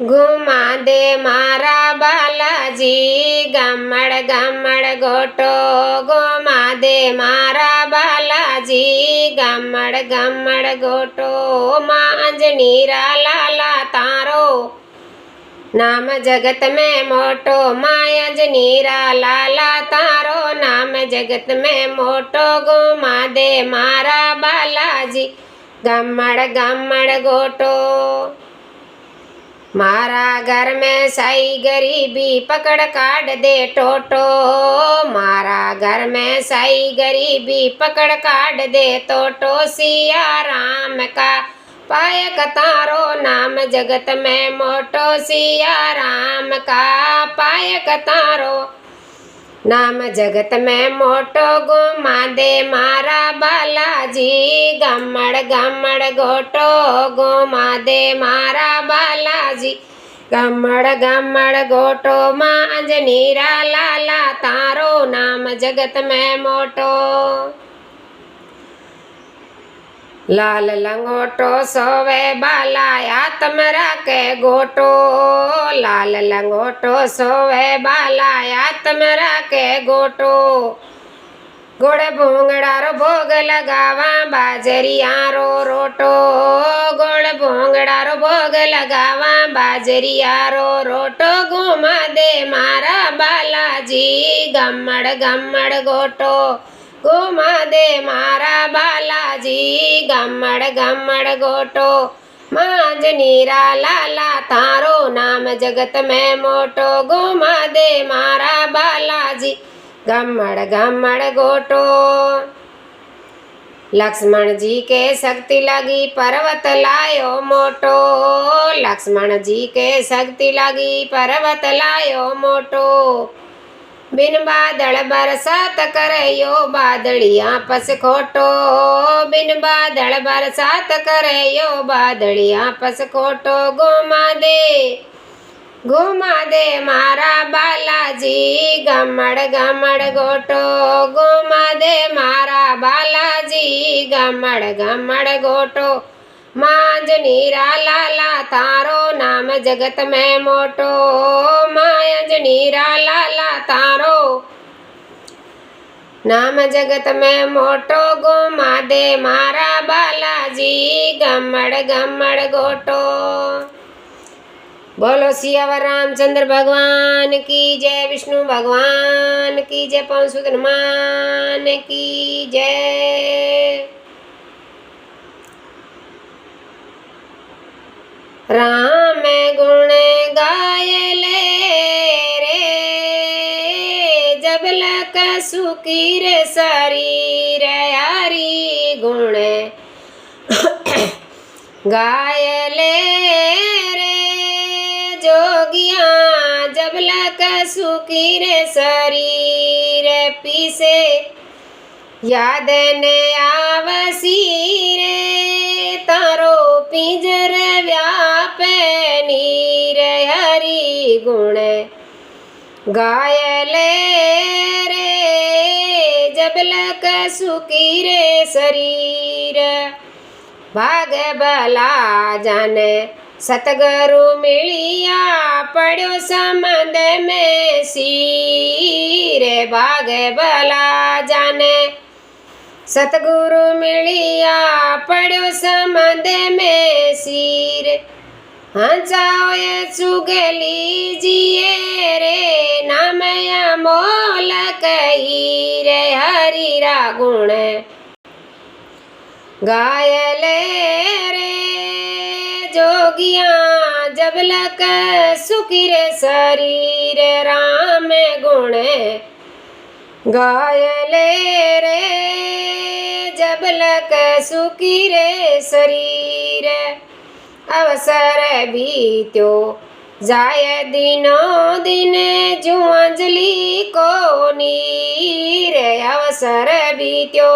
घुमा दे मारा बालाजी गामड़ गामड़ गोटो। घुमा दे मारा बालाजी गामड़ गामड़ गोटो। माँ अंजनी रा लाला तारो नाम जगत में मोटो। माँ अंजनी रा लाला तारो नाम जगत में मोटो। घुमा दे मारा बालाजी गामड़ गामड़ गोटो। मारा घर में साई गरीबी पकड़ काट दे टोटो। मारा घर में साई गरीबी पकड़ काट दे टोटो। सिया राम का पायक तारो नाम जगत में मोटो। सिया राम का पायक तारो नाम जगत में मोटो। घुमा दे मारा बालाजी गामड़ गामड़ गोटो। घुमा दे मारा बालाजी गामड़ गामड़ गोटो। माँ अंजनी रा लाला तारो नाम जगत में मोटो। लाल लंगोटो सोवे बाला आत्म राखे गोटो। लाल लंगोटो सोवे बाला आत्म राखे गोटो। गोड़े भोंगड़ा रो भोग लगावा बाजरिया रो रोटो। गोड़ भोंगड़ा रो भोग लगावा बाजरिया रो रोटो। घुमा दे मारा बालाजी गामड़ गामड़ गोटो। घुमा दे मारा बालाजी गामड़ गामड़ गोटो। माँ अंजनी रा लाला तारो नाम जगत में मोटो। घुमा दे मारा बालाजी गामड़ गामड़ गोटो। लक्ष्मण जी के शक्ति लगी पर्वत लायो मोटो। लक्ष्मण जी के शक्ति लगी पर्वत लायो मोटो। बिन बादल बरसात करयो बादलियाँ पस खोटो। बिन बादल बरसात करयो बादलियाँ पस खोटो। घुमा दे मारा बालाजी गामड़ गामड़ गोटो। घुमा दे मारा बालाजी गामड़ गामड़ गोटो। माँ अंजनी रा लाला तारो नाम जगत में मोटो। माँ अंजनी रा लाला तारो नाम जगत में मोटो। घुमा दे मारा बालाजी गामड़ गामड़ गोटो। बोलो सियावर रामचंद्र भगवान की जय। विष्णु भगवान की जय। पवन सुत हनुमान की जय। राम गुण गायले रे जब लक सुकीर शरीर यारी। गुण गायले रे जोगिया जब लक सुकीर शरीर। पीसे याद ने आवसी रे तारो पिंजर व्यापे नीर। हरि गुण गायले रे जब लक सुकीर शरीर। भाग भला जाने सतगुरु मिलिया पड़ो संबंध में सीर। भाग भला जाने सतगुरु मिलिया पड़ो संबंध में सीर। हंसाओ ये चुगली जिए रे नामया मोल कही रे। हरि रा गुण गायले रे जोगिया जब लक सुखीर शरीर। राम गुण गायले रे जब लक सुखीर शरीर। अवसर बीत्यो जाय दिनो दिन जू अंजलि को नीर। अवसर बीत्यो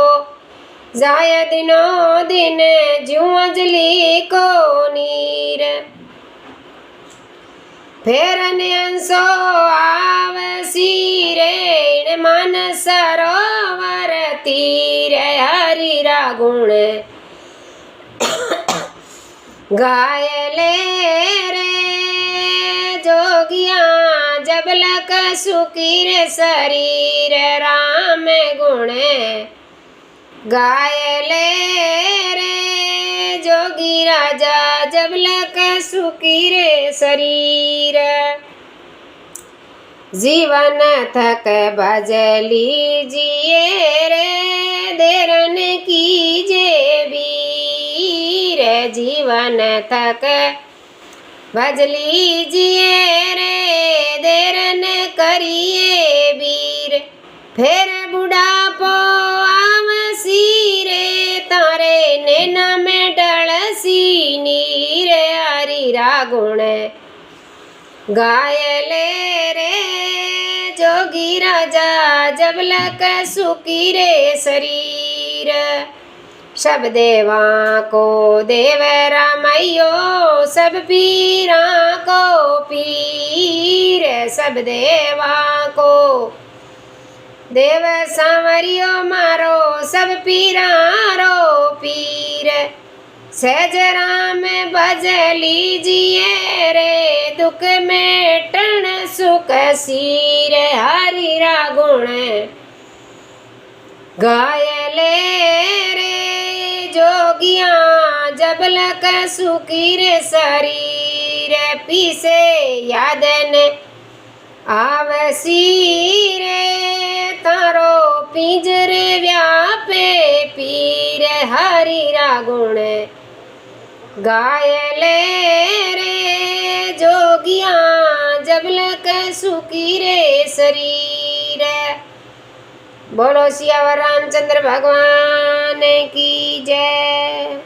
जाय दिनो दिन जू अंजलि को नीर। फेरन अंसो आवसी रे मन सरोवर तीर। हरि रा गुण गायले रे जबलक सुखी रे शरीर राम गुण गायले रे जोगी राजा जबलक सुखी रे शरीर जीवन थक भज लीजिए रे देरन कीजे वीर जीवन थक भज लीजिए रे देरन करिए वीर फिर बुढ़ापो आवसी रे तारे नैना में डलसी नीर हरि रा गुण गायले रे जोगी राजा जबलक सुखी रे शरीर सब देवा को देव रामयो सब पीरा को पीर सब देवा को देव सांवरियो मारो सब पीरा रो पीर सहज राम भज लीजिए रे दुख में टन सुख सीर हरि रा गुण गायले रे जोगिया जबलक सुखी रे शरीर पीसे यादन आवसी रे तारो पिंजरे व्यापे पीर हरि रा गुण गायले रे जोगिया जबलक सुखी रे शरीर। बोलो सियावर रामचंद्र भगवान की जय।